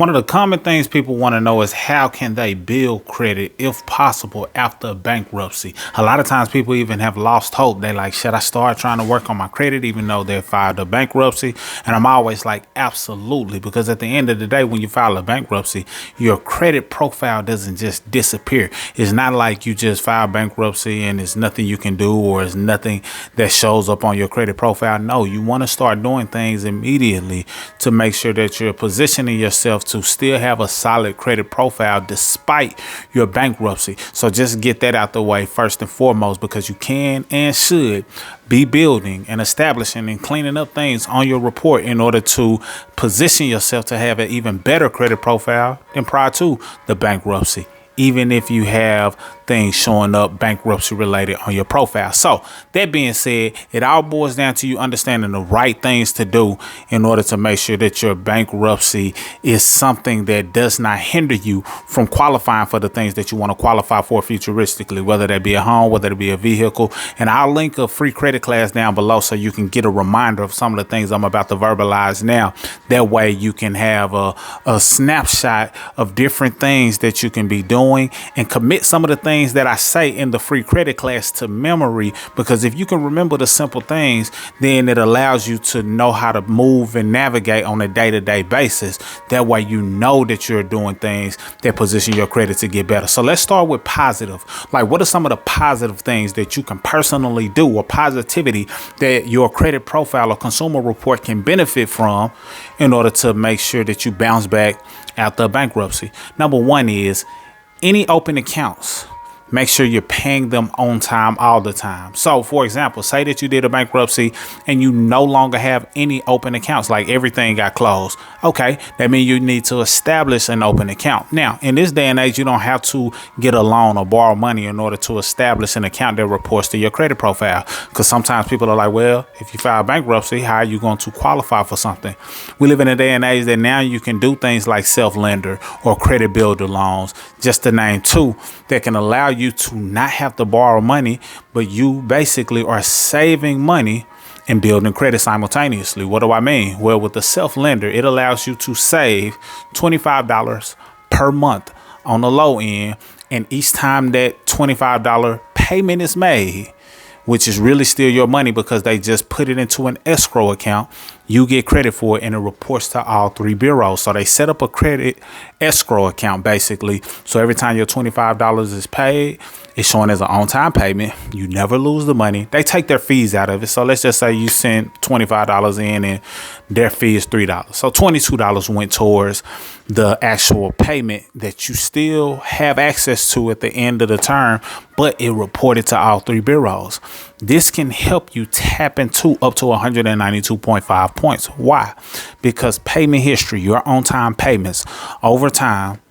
One of the common things people want to know is how can they build credit if possible after bankruptcy. A lot of times people even have lost hope. They like, should I start trying to work on my credit even though they filed a bankruptcy? And I'm always like, absolutely, because at the end of the day, when you file a bankruptcy, your credit profile doesn't just disappear. It's not like you just file bankruptcy and there's nothing you can do or there's nothing that shows up on your credit profile. No, you want to start doing things immediately to make sure that you're positioning yourself to still have a solid credit profile despite your bankruptcy. So just get that out the way first and foremost, because you can and should be building and establishing and cleaning up things on your report in order to position yourself to have an even better credit profile than prior to the bankruptcy, even if you have things showing up bankruptcy related on your profile. So that being said, it all boils down to you understanding the right things to do in order to make sure that your bankruptcy is something that does not hinder you from qualifying for the things that you want to qualify for futuristically, whether that be a home, whether it be a vehicle. And I'll link a free credit class down below so you can get a reminder of some of the things I'm about to verbalize now. That way you can have a snapshot of different things that you can be doing and commit some of the things that I say in the free credit class to memory, because if you can remember the simple things, then it allows you to know how to move and navigate on a day-to-day basis. That way you know that you're doing things that position your credit to get better. So let's start with positive. Like, what are some of the positive things that you can personally do, or positivity that your credit profile or consumer report can benefit from in order to make sure that you bounce back after bankruptcy? Number one is any open accounts. Make sure you're paying them on time all the time. So, for example, say that you did a bankruptcy and you no longer have any open accounts, like everything got closed. Okay, that means you need to establish an open account. Now, in this day and age, you don't have to get a loan or borrow money in order to establish an account that reports to your credit profile. Because sometimes people are like, well, if you file bankruptcy, how are you going to qualify for something? We live in a day and age that now you can do things like self-lender or credit builder loans, just to name two, that can allow you to not have to borrow money, but you basically are saving money and building credit simultaneously. What do I mean? Well, with the self-lender, it allows you to save $25 per month on the low end. And each time that $25 payment is made, which is really still your money because they just put it into an escrow account, you get credit for it and it reports to all three bureaus. So they set up a credit escrow account basically. So every time your $25 is paid, it's showing as an on-time payment. You never lose the money. They take their fees out of it. So let's just say you sent $25 in and their fee is $3. So $22 went towards the actual payment that you still have access to at the end of the term, but it reported to all three bureaus. This can help you tap into up to 192.5 points. Why? Because payment history, your on-time payments over time,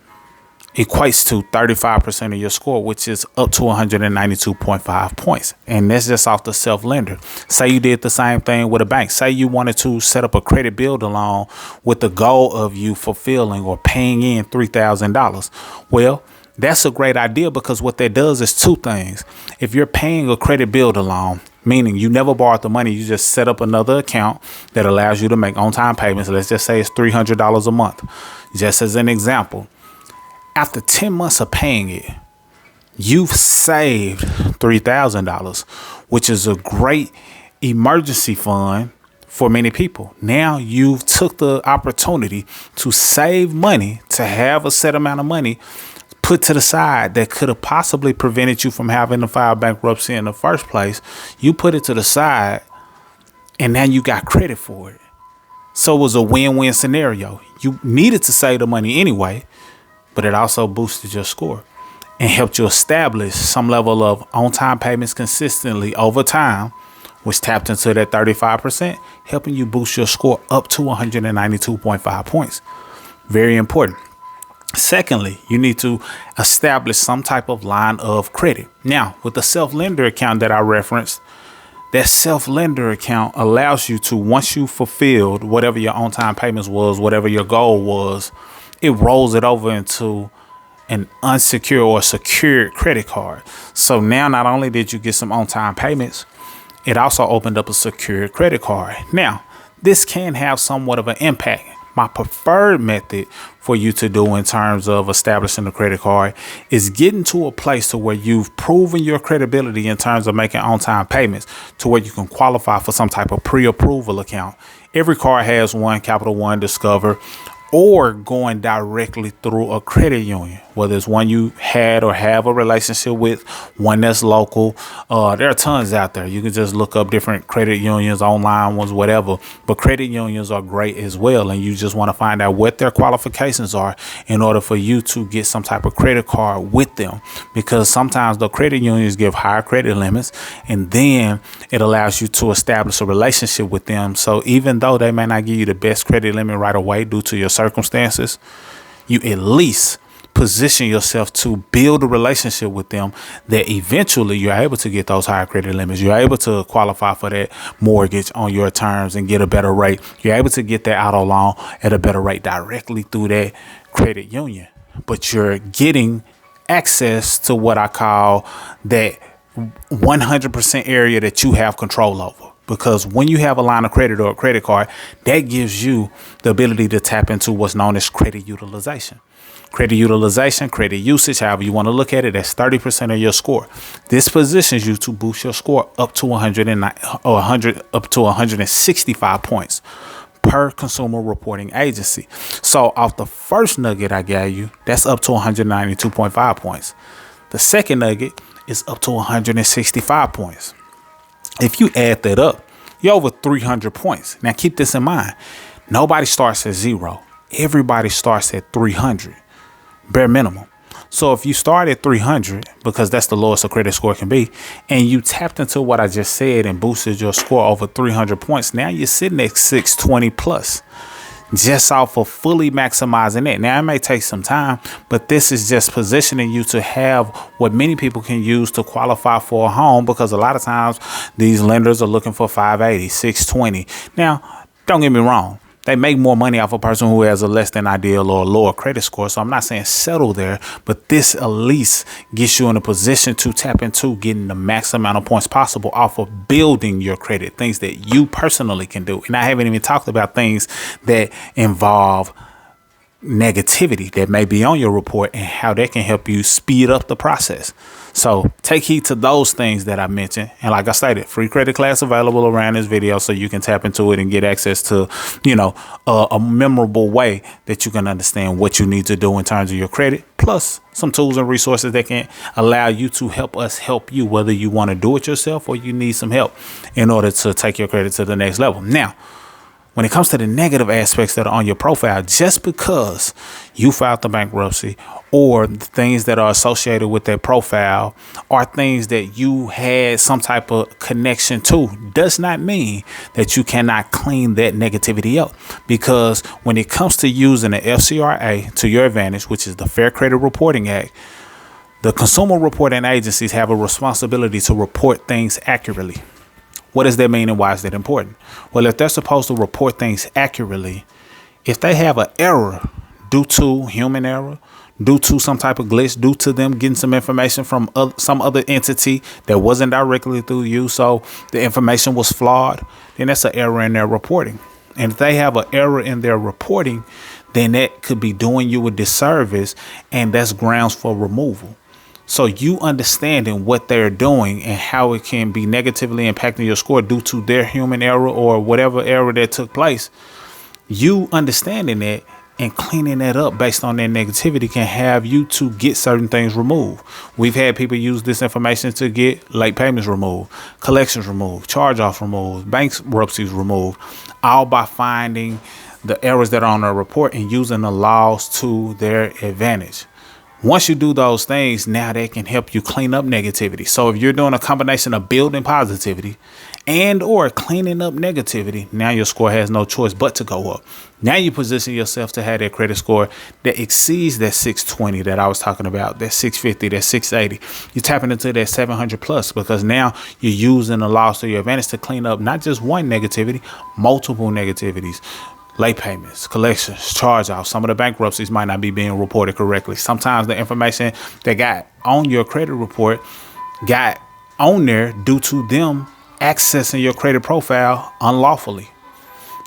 equates to 35% of your score, which is up to 192.5 points. And that's just off the self-lender. Say you did the same thing with a bank. Say you wanted to set up a credit builder loan with the goal of you fulfilling or paying in $3,000. Well, that's a great idea, because what that does is two things. If you're paying a credit builder loan, meaning you never borrowed the money, you just set up another account that allows you to make on-time payments. Let's just say it's $300 a month. Just as an example, after 10 months of paying it, you've saved $3,000, which is a great emergency fund for many people. Now you've took the opportunity to save money, to have a set amount of money put to the side that could have possibly prevented you from having to file bankruptcy in the first place. You put it to the side and now you got credit for it. So it was a win-win scenario. You needed to save the money anyway, but it also boosted your score and helped you establish some level of on-time payments consistently over time, which tapped into that 35%, helping you boost your score up to 192.5 points. Very important. Secondly, you need to establish some type of line of credit. Now, with the self-lender account that I referenced, that self-lender account allows you to, once you fulfilled whatever your on-time payments was, whatever your goal was, it rolls it over into an unsecured or secured credit card. So now not only did you get some on-time payments, it also opened up a secured credit card. Now, this can have somewhat of an impact My preferred method for you to do in terms of establishing a credit card is getting to a place to where you've proven your credibility in terms of making on-time payments to where you can qualify for some type of pre-approval account. Every card has one, Capital One, Discover, or going directly through a credit union, whether it's one you had or have a relationship with, one that's local. There are tons out there. You can just look up different credit unions, online ones, whatever. But credit unions are great as well. And you just want to find out what their qualifications are in order for you to get some type of credit card with them. Because sometimes the credit unions give higher credit limits, and then it allows you to establish a relationship with them. So even though they may not give you the best credit limit right away due to your circumstances, you at least position yourself to build a relationship with them that eventually you're able to get those higher credit limits. You're able to qualify for that mortgage on your terms and get a better rate. You're able to get that auto loan at a better rate directly through that credit union. But you're getting access to what I call that 100% area that you have control over. Because when you have a line of credit or a credit card, that gives you the ability to tap into what's known as credit utilization. Credit utilization, credit usage, however you want to look at it, that's 30% of your score. This positions you to boost your score up to 165 points per consumer reporting agency. So off the first nugget I gave you, that's up to 192.5 points. The second nugget is up to 165 points. If you add that up, you're over 300 points. Now, keep this in mind. Nobody starts at 0. Everybody starts at 300, bare minimum. So if you start at 300, because that's the lowest a credit score can be, and you tapped into what I just said and boosted your score over 300 points, now you're sitting at 620 plus. Just off of fully maximizing it. Now, it may take some time, but this is just positioning you to have what many people can use to qualify for a home, because a lot of times these lenders are looking for 580, 620. Now, don't get me wrong. They make more money off a person who has a less than ideal or lower credit score. So I'm not saying settle there, but this at least gets you in a position to tap into getting the max amount of points possible off of building your credit, things that you personally can do. And I haven't even talked about things that involve negativity that may be on your report and how that can help you speed up the process. So take heed to those things that I mentioned. And like I stated, free credit class available around this video so you can tap into it and get access to, a memorable way that you can understand what you need to do in terms of your credit, plus some tools and resources that can allow you to help us help you, whether you want to do it yourself or you need some help in order to take your credit to the next level. Now, when it comes to the negative aspects that are on your profile, just because you filed the bankruptcy or the things that are associated with that profile are things that you had some type of connection to, does not mean that you cannot clean that negativity up. Because when it comes to using the FCRA to your advantage, which is the Fair Credit Reporting Act, the consumer reporting agencies have a responsibility to report things accurately. What does that mean and why is that important? Well, if they're supposed to report things accurately, if they have an error due to human error, due to some type of glitch, due to them getting some information from some other entity that wasn't directly through you, so the information was flawed, then that's an error in their reporting. And if they have an error in their reporting, then that could be doing you a disservice, and that's grounds for removal. So you understanding what they're doing and how it can be negatively impacting your score due to their human error or whatever error that took place, you understanding that and cleaning that up based on their negativity can have you to get certain things removed. We've had people use this information to get late payments removed, collections removed, charge-offs removed, bankruptcies removed, all by finding the errors that are on their report and using the laws to their advantage. Once you do those things, now they can help you clean up negativity. So if you're doing a combination of building positivity and or cleaning up negativity, now your score has no choice but to go up. Now you position yourself to have that credit score that exceeds that 620 that I was talking about, that 650, that 680. You're tapping into that 700 plus, because now you're using the laws to your advantage to clean up not just one negativity, multiple negativities. Late payments, collections, charge-offs. Some of the bankruptcies might not be being reported correctly. Sometimes the information that got on your credit report got on there due to them accessing your credit profile unlawfully.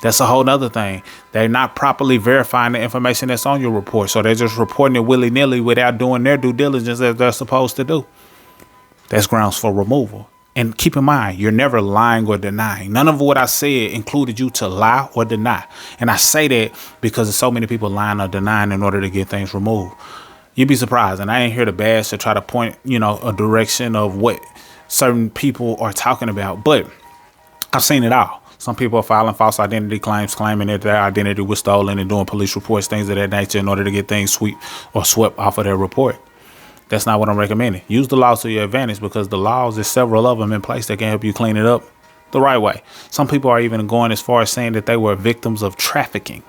That's a whole nother thing. They're not properly verifying the information that's on your report. So they're just reporting it willy-nilly without doing their due diligence as they're supposed to do. That's grounds for removal. And keep in mind, you're never lying or denying. None of what I said included you to lie or deny. And I say that because there's so many people lying or denying in order to get things removed. You'd be surprised. And I ain't here to bash or try to point, a direction of what certain people are talking about. But I've seen it all. Some people are filing false identity claims, claiming that their identity was stolen and doing police reports, things of that nature in order to get things swept off of their report. That's not what I'm recommending. Use the laws to your advantage because the laws, there's several of them in place that can help you clean it up the right way. Some people are even going as far as saying that they were victims of trafficking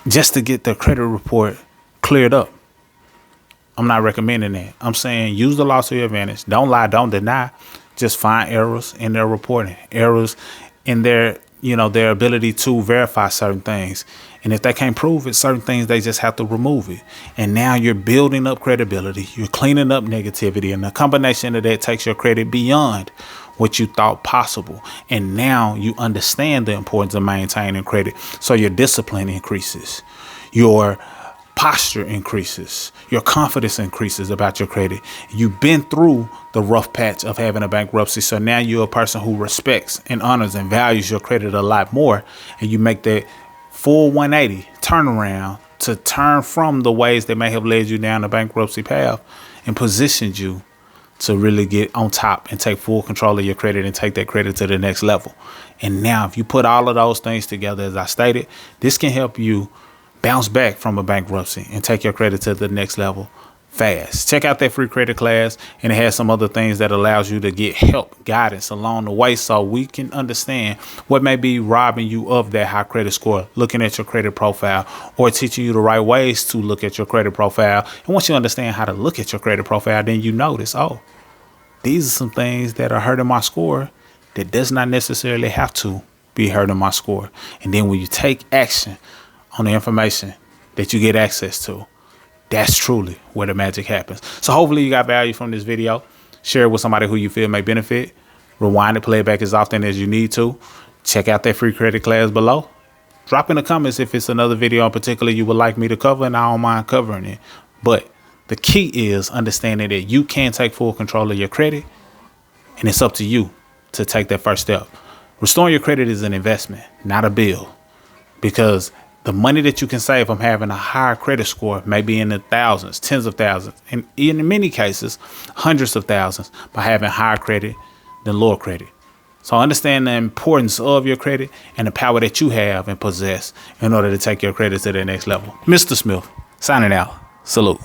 just to get their credit report cleared up. I'm not recommending that. I'm saying use the laws to your advantage. Don't lie, don't deny. Just find errors in their reporting, errors in their ability to verify certain things. And if they can't prove it, certain things, they just have to remove it. And now you're building up credibility. You're cleaning up negativity. And the combination of that takes your credit beyond what you thought possible. And now you understand the importance of maintaining credit. So your discipline increases. Your posture increases. Your confidence increases about your credit. You've been through the rough patch of having a bankruptcy. So now you're a person who respects and honors and values your credit a lot more. And you make that full 180 turnaround to turn from the ways that may have led you down the bankruptcy path and positioned you to really get on top and take full control of your credit and take that credit to the next level. And now if you put all of those things together, as I stated, this can help you bounce back from a bankruptcy and take your credit to the next level fast. Check out that free credit class, and it has some other things that allows you to get help, guidance along the way, so we can understand what may be robbing you of that high credit score, looking at your credit profile, or teaching you the right ways to look at your credit profile. And once you understand how to look at your credit profile, then you notice, oh, these are some things that are hurting my score that does not necessarily have to be hurting my score. And then when you take action on the information that you get access to, that's truly where the magic happens. So hopefully you got value from this video. Share it with somebody who you feel may benefit. Rewind it, play it back as often as you need to. Check out that free credit class below. Drop in the comments if it's another video in particular you would like me to cover, and I don't mind covering it. But the key is understanding that you can take full control of your credit, and it's up to you to take that first step. Restoring your credit is an investment, not a bill, because the money that you can save from having a higher credit score may be in the thousands, tens of thousands, and in many cases, hundreds of thousands by having higher credit than lower credit. So understand the importance of your credit and the power that you have and possess in order to take your credit to the next level. Mr. Smith, signing out. Salute.